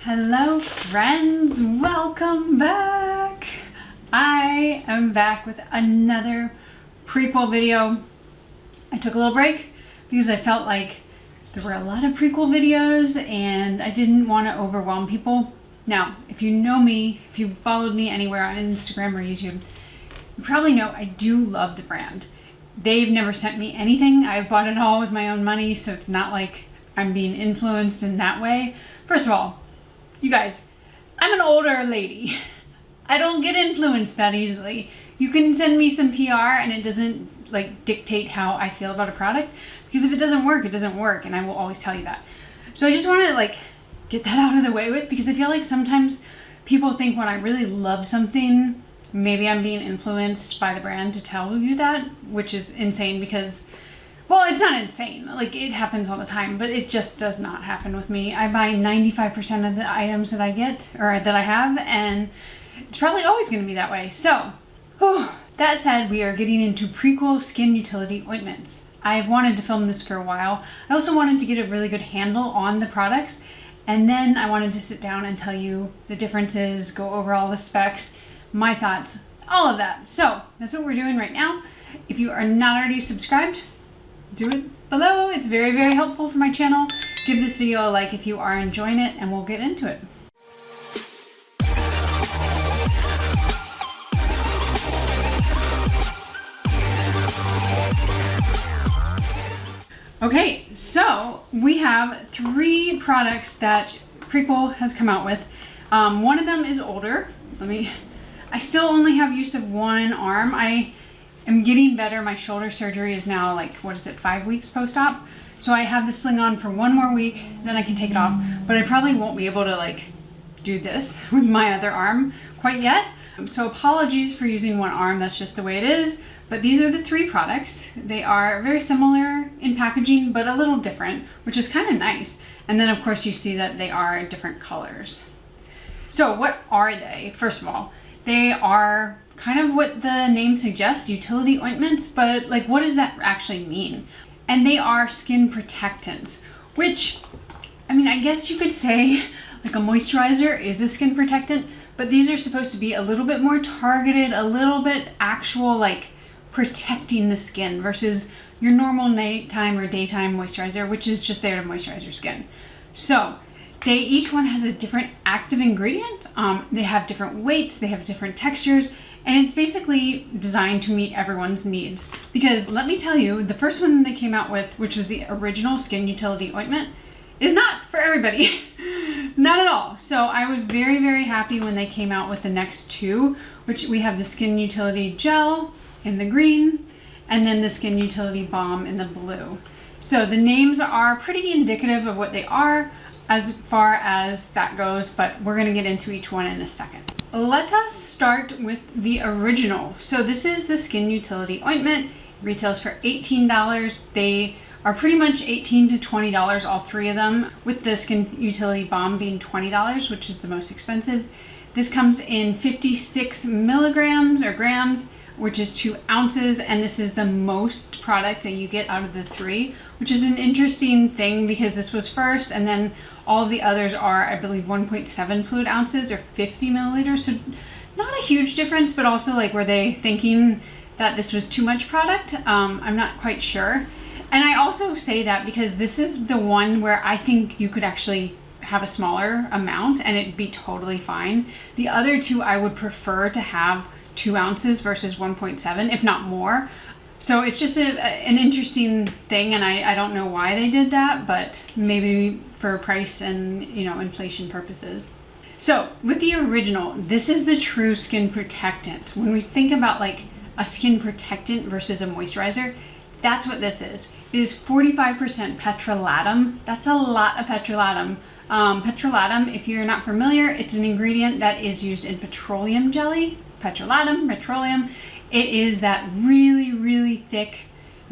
Hello friends, welcome back. I am back with another prequel video. I took a little break because I felt like there were a lot of prequel videos and I didn't want to overwhelm people. Now, if you know me, if you followed me anywhere on Instagram or YouTube, you probably know I do love the brand. They've never sent me anything. I bought it all with my own money, so it's not like I'm being influenced in that way. First of all, you guys, I'm an older lady. I don't get influenced that easily. You can send me some PR and it doesn't like dictate how I feel about a product, because if it doesn't work, it doesn't work, and I will always tell you that. So I just want to like get that out of the way with, because I feel like sometimes people think when I really love something, maybe I'm being influenced by the brand to tell you that, which is insane because, well, it's not insane. Like, it happens all the time, but it just does not happen with me. I buy 95% of the items that I get, or that I have, and it's probably always going to be that way. So, that said, we are getting into Prequel Skin Utility Ointments. I've wanted to film this for a while. I also wanted to get a really good handle on the products, and then I wanted to sit down and tell you the differences, go over all the specs, my thoughts, all of that. So that's what we're doing right now. If you are not already subscribed, do it below. It's very, very helpful for my channel. Give this video a like if you are enjoying it, and we'll get into it. Okay, so we have three products that Prequel has come out with. One of them is older. I still only have use of one arm. I am getting better. My shoulder surgery is now like, 5 weeks post-op? So I have the sling on for one more week, then I can take it off. But I probably won't be able to like do this with my other arm quite yet. So apologies for using one arm, that's just the way it is. But these are the three products. They are very similar in packaging, but a little different, which is kind of nice. And then of course you see that they are different colors. So what are they? First of all, they are kind of what the name suggests, utility ointments, but like, what does that actually mean? And they are skin protectants, which, I mean, I guess you could say like a moisturizer is a skin protectant, but these are supposed to be a little bit more targeted, a little bit actual, like protecting the skin versus your normal nighttime or daytime moisturizer, which is just there to moisturize your skin. So each one has a different active ingredient. They have different weights, they have different textures, and it's basically designed to meet everyone's needs. Because let me tell you, the first one they came out with, which was the original Skin Utility Ointment, is not for everybody. Not at all. So I was very, very happy when they came out with the next two, which we have the Skin Utility Gel in the green, and then the Skin Utility Balm in the blue. So the names are pretty indicative of what they are as far as that goes, but we're gonna get into each one in a second. Let us start with the original. So this is the Skin Utility Ointment. It retails for $18. They are pretty much $18 to $20, all three of them, with the Skin Utility Balm being $20, which is the most expensive. This comes in 56 milligrams or grams, which is 2 ounces, and this is the most product that you get out of the three, which is an interesting thing because this was first, and then all of the others are, I believe, 1.7 fluid ounces or 50 milliliters. So not a huge difference, but also like, were they thinking that this was too much product? I'm not quite sure. And I also say that because this is the one where I think you could actually have a smaller amount and it'd be totally fine. The other two I would prefer to have 2 ounces versus 1.7, if not more. So it's just an interesting thing, and I don't know why they did that, but maybe for price and, you know, inflation purposes. So with the original, this is the true skin protectant. When we think about like a skin protectant versus a moisturizer, that's what this is. It is 45% petrolatum. That's a lot of petrolatum. Petrolatum, if you're not familiar, it's an ingredient that is used in petroleum jelly. Petroleum. It is that really, really thick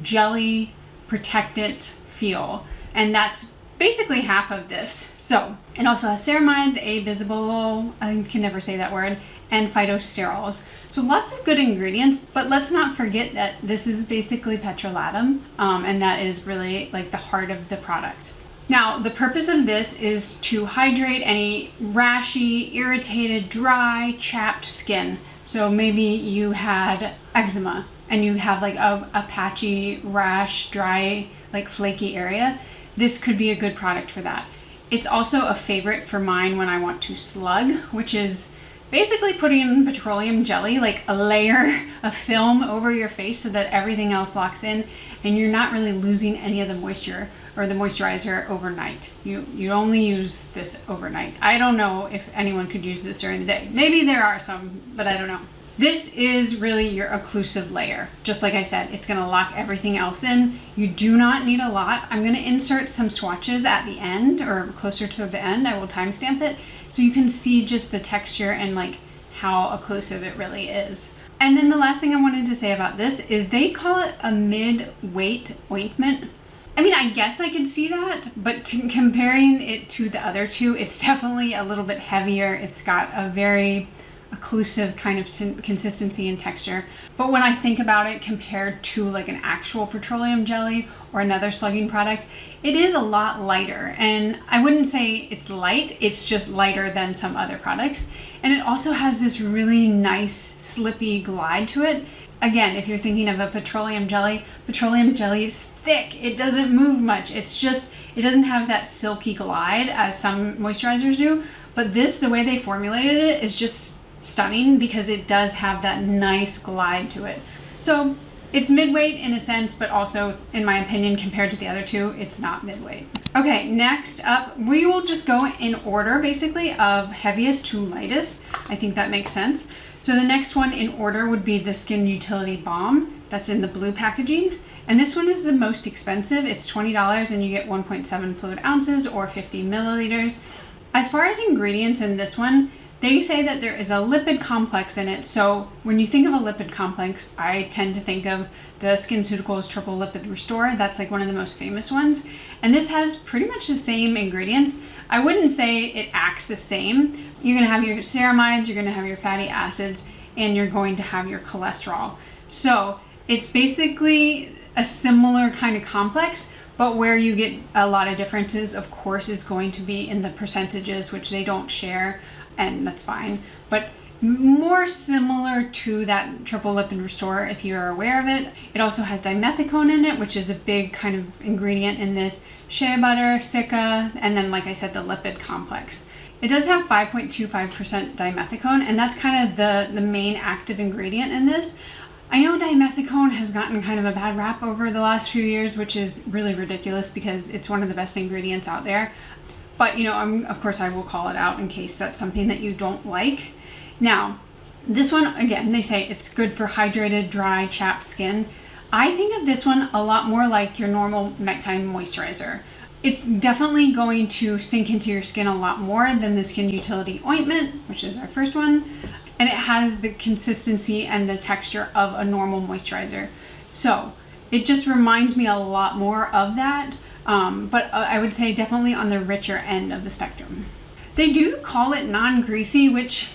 jelly protectant feel, and that's basically half of this. So it also has ceramide, the A-bisabol, I can never say that word, and phytosterols. So lots of good ingredients, but let's not forget that this is basically petrolatum, and that is really like the heart of the product. Now, the purpose of this is to hydrate any rashy, irritated, dry, chapped skin. So maybe you had eczema and you have like a patchy, rash, dry, like flaky area. This could be a good product for that. It's also a favorite for mine when I want to slug, which is basically putting in petroleum jelly, like a layer of film over your face so that everything else locks in and you're not really losing any of the moisture or the moisturizer overnight. You only use this overnight. I don't know if anyone could use this during the day. Maybe there are some, but I don't know. This is really your occlusive layer. Just like I said, it's gonna lock everything else in. You do not need a lot. I'm gonna insert some swatches at the end or closer to the end. I will timestamp it so you can see just the texture and like how occlusive it really is. And then the last thing I wanted to say about this is they call it a mid-weight ointment. I mean, I guess I could see that, but comparing it to the other two, it's definitely a little bit heavier. It's got a very occlusive kind of consistency and texture. But when I think about it compared to like an actual petroleum jelly or another slugging product, it is a lot lighter. And I wouldn't say it's light, it's just lighter than some other products. And it also has this really nice slippy glide to it. Again, if you're thinking of a petroleum jelly is thick. It doesn't move much. It doesn't have that silky glide as some moisturizers do. But this, the way they formulated it, is just stunning because it does have that nice glide to it. So it's mid-weight in a sense, but also, in my opinion, compared to the other two, it's not mid-weight. Okay, next up, we will just go in order basically of heaviest to lightest. I think that makes sense. So the next one in order would be the Skin Utility Balm. That's in the blue packaging. And this one is the most expensive. It's $20 and you get 1.7 fluid ounces or 50 milliliters. As far as ingredients in this one, they say that there is a lipid complex in it. So when you think of a lipid complex, I tend to think of the SkinCeuticals Triple Lipid Restore. That's like one of the most famous ones. And this has pretty much the same ingredients. I wouldn't say it acts the same. You're gonna have your ceramides, you're gonna have your fatty acids, and you're going to have your cholesterol. So it's basically a similar kind of complex, but where you get a lot of differences, of course, is going to be in the percentages, which they don't share, and that's fine. But more similar to that Triple Lipid Restore if you're aware of it. It also has dimethicone in it, which is a big kind of ingredient in this, shea butter, silica, and then, like I said, the lipid complex. It does have 5.25% dimethicone, and that's kind of the main active ingredient in this. I know dimethicone has gotten kind of a bad rap over the last few years, which is really ridiculous because it's one of the best ingredients out there. But, you know, of course I will call it out in case that's something that you don't like. Now, this one, again, they say it's good for hydrated, dry, chapped skin. I think of this one a lot more like your normal nighttime moisturizer. It's definitely going to sink into your skin a lot more than the Skin Utility Ointment, which is our first one. And it has the consistency and the texture of a normal moisturizer. So it just reminds me a lot more of that. But I would say definitely on the richer end of the spectrum. They do call it non-greasy, which,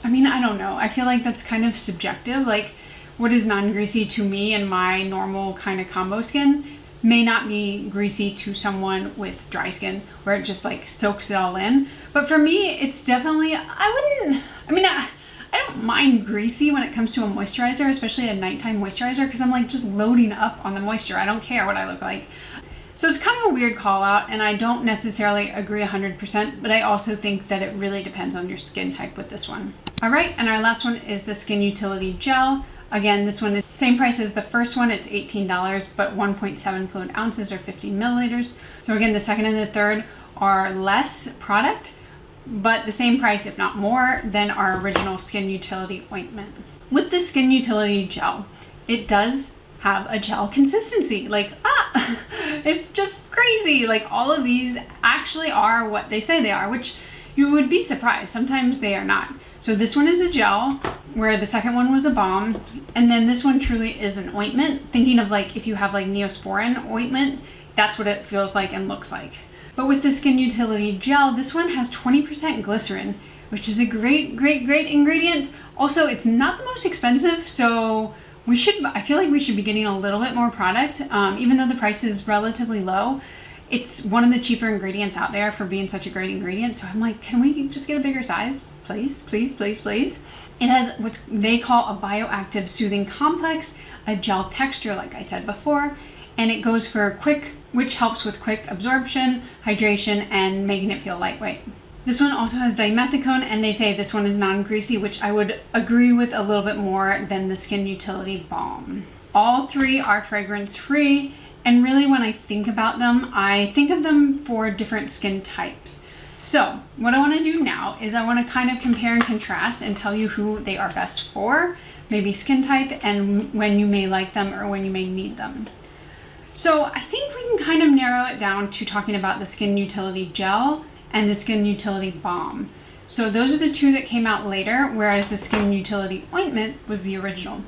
I mean, I don't know. I feel like that's kind of subjective. Like, what is non-greasy to me and my normal kind of combo skin may not be greasy to someone with dry skin where it just like soaks it all in. But for me, it's definitely, I don't mind greasy when it comes to a moisturizer, especially a nighttime moisturizer, because I'm like just loading up on the moisture. I don't care what I look like. So it's kind of a weird call out, and I don't necessarily agree 100%, but I also think that it really depends on your skin type with this one. All right, and our last one is the Skin Utility Gel. Again, this one is the same price as the first one. It's $18, but 1.7 fluid ounces or 50 milliliters. So again, the second and the third are less product, but the same price, if not more, than our original Skin Utility Ointment. With the Skin Utility Gel, it does have a gel consistency. Like, it's just crazy. Like, all of these actually are what they say they are, which you would be surprised. Sometimes they are not. So this one is a gel, where the second one was a balm, and then this one truly is an ointment. Thinking of like if you have like Neosporin ointment, that's what it feels like and looks like. But with the Skin Utility Gel, this one has 20% glycerin, which is a great ingredient. Also, it's not the most expensive, so I feel like we should be getting a little bit more product, even though the price is relatively low. It's one of the cheaper ingredients out there for being such a great ingredient. So I'm like, can we just get a bigger size? Please, please, please, please. It has what they call a bioactive soothing complex, a gel texture, like I said before, and it goes for quick, which helps with quick absorption, hydration, and making it feel lightweight. This one also has dimethicone, and they say this one is non-greasy, which I would agree with a little bit more than the Skin Utility Balm. All three are fragrance-free, and really when I think about them, I think of them for different skin types. So what I want to do now is I want to kind of compare and contrast and tell you who they are best for, maybe skin type, and when you may like them or when you may need them. So I think we can kind of narrow it down to talking about the Skin Utility Gel and the Skin Utility Balm. So those are the two that came out later, whereas the Skin Utility Ointment was the original.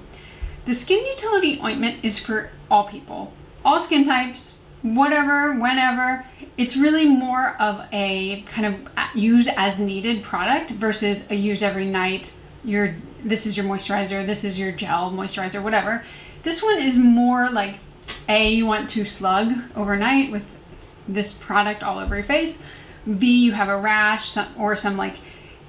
The Skin Utility Ointment is for all people, all skin types, whatever, whenever. It's really more of a kind of use as needed product versus a use every night. This is your moisturizer, this is your gel moisturizer, whatever. This one is more like, you want to slug overnight with this product all over your face. B, you have a rash or some like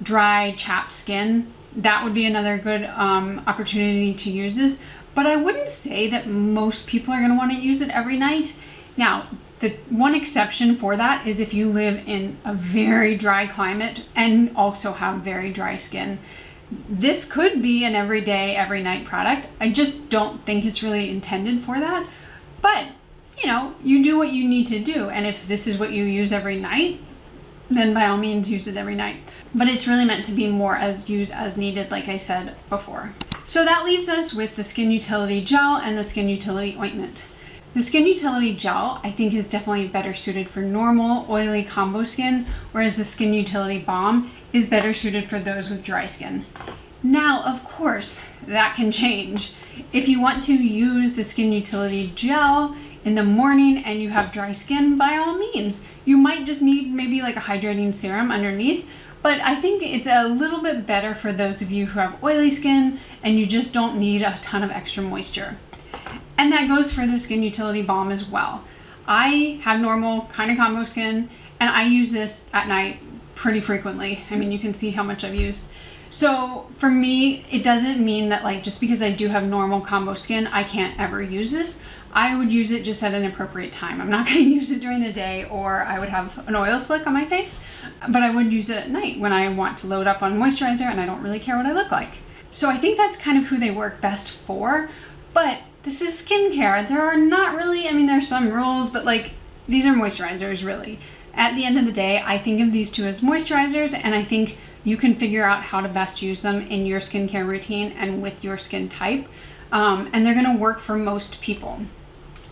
dry, chapped skin. That would be another good opportunity to use this. But I wouldn't say that most people are going to want to use it every night. Now, the one exception for that is if you live in a very dry climate and also have very dry skin. This could be an everyday, every night product. I just don't think it's really intended for that. But, you do what you need to do. And if this is what you use every night, then by all means use it every night. But it's really meant to be more use as needed, like I said before. So that leaves us with the Skin Utility Gel and the Skin Utility Ointment. The Skin Utility Gel, I think, is definitely better suited for normal, oily combo skin, whereas the Skin Utility Balm is better suited for those with dry skin. Now, of course, that can change. If you want to use the Skin Utility Gel in the morning and you have dry skin, by all means. You might just need maybe like a hydrating serum underneath, but I think it's a little bit better for those of you who have oily skin and you just don't need a ton of extra moisture. And that goes for the Skin Utility Balm as well. I have normal kind of combo skin and I use this at night pretty frequently. I mean, you can see how much I've used. So for me, it doesn't mean that like just because I do have normal combo skin, I can't ever use this. I would use it just at an appropriate time. I'm not going to use it during the day or I would have an oil slick on my face, but I would use it at night when I want to load up on moisturizer and I don't really care what I look like. So I think that's kind of who they work best for, but this is skincare. There are not really, there's some rules, but like these are moisturizers really. At the end of the day, I think of these two as moisturizers and I think you can figure out how to best use them in your skincare routine and with your skin type. And they're gonna work for most people.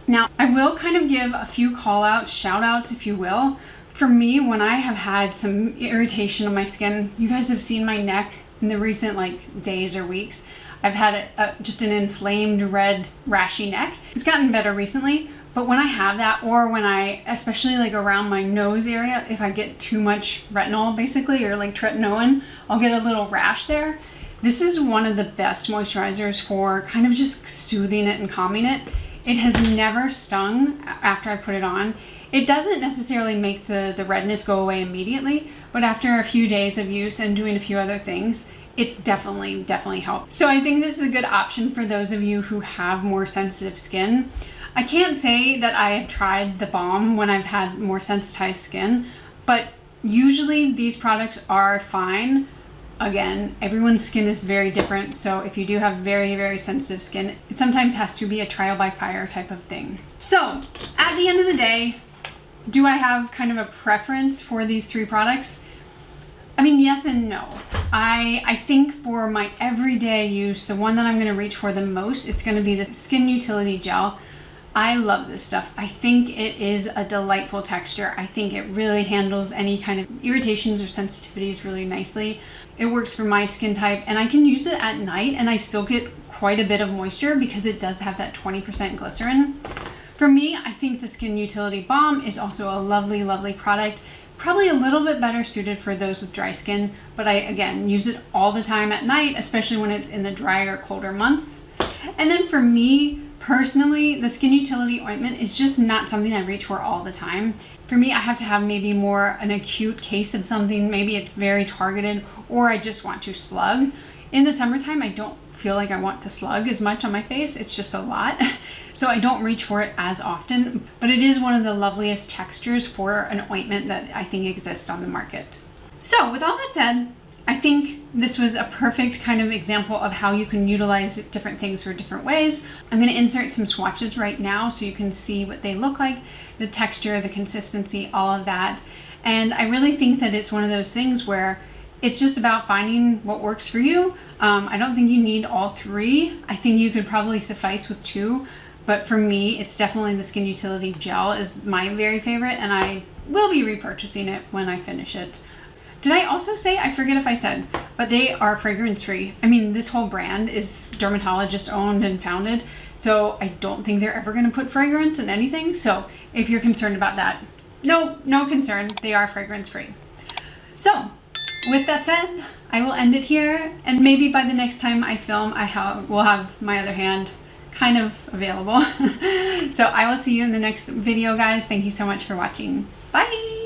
Now, I will kind of give a few call outs, shout outs, if you will. For me, when I have had some irritation on my skin, you guys have seen my neck in the recent days or weeks. I've had just an inflamed red rashy neck. It's gotten better recently, but when I have that, or when especially around my nose area, if I get too much retinol basically, or tretinoin, I'll get a little rash there. This is one of the best moisturizers for kind of just soothing it and calming it. It has never stung after I put it on. It doesn't necessarily make the redness go away immediately, but after a few days of use and doing a few other things, it's definitely helped. So I think this is a good option for those of you who have more sensitive skin. I can't say that I have tried the balm when I've had more sensitized skin, but usually these products are fine. Again, everyone's skin is very different, so if you do have very, very sensitive skin, it sometimes has to be a trial by fire type of thing. So, at the end of the day, do I have kind of a preference for these three products? Yes and no. I think for my everyday use, the one that I'm going to reach for the most, it's going to be the Skin Utility Gel. I love this stuff. I think it is a delightful texture. I think it really handles any kind of irritations or sensitivities really nicely. It works for my skin type and I can use it at night and I still get quite a bit of moisture because it does have that 20% glycerin. For me, I think the Skin Utility Balm is also a lovely, lovely product. Probably a little bit better suited for those with dry skin, but I, again, use it all the time at night, especially when it's in the drier, colder months. And then for me, Personally, the Skin Utility Ointment is just not something I reach for all the time. For me, I have to have maybe more an acute case of something. Maybe it's very targeted, or I just want to slug. In the summertime, I don't feel like I want to slug as much on my face. It's just a lot. So I don't reach for it as often, but it is one of the loveliest textures for an ointment that I think exists on the market. So with all that said, I think this was a perfect kind of example of how you can utilize different things for different ways. I'm going to insert some swatches right now so you can see what they look like, the texture, the consistency, all of that. And I really think that it's one of those things where it's just about finding what works for you. I don't think you need all three. I think you could probably suffice with two, but for me, it's definitely the Skin Utility Gel is my very favorite, and I will be repurchasing it when I finish it. Did I also say, I forget if I said, but they are fragrance free. I mean, this whole brand is dermatologist owned and founded, so I don't think they're ever gonna put fragrance in anything. So if you're concerned about that, no concern, they are fragrance free. So with that said, I will end it here, and maybe by the next time I film, will have my other hand kind of available. So I will see you in the next video, guys. Thank you so much for watching. Bye.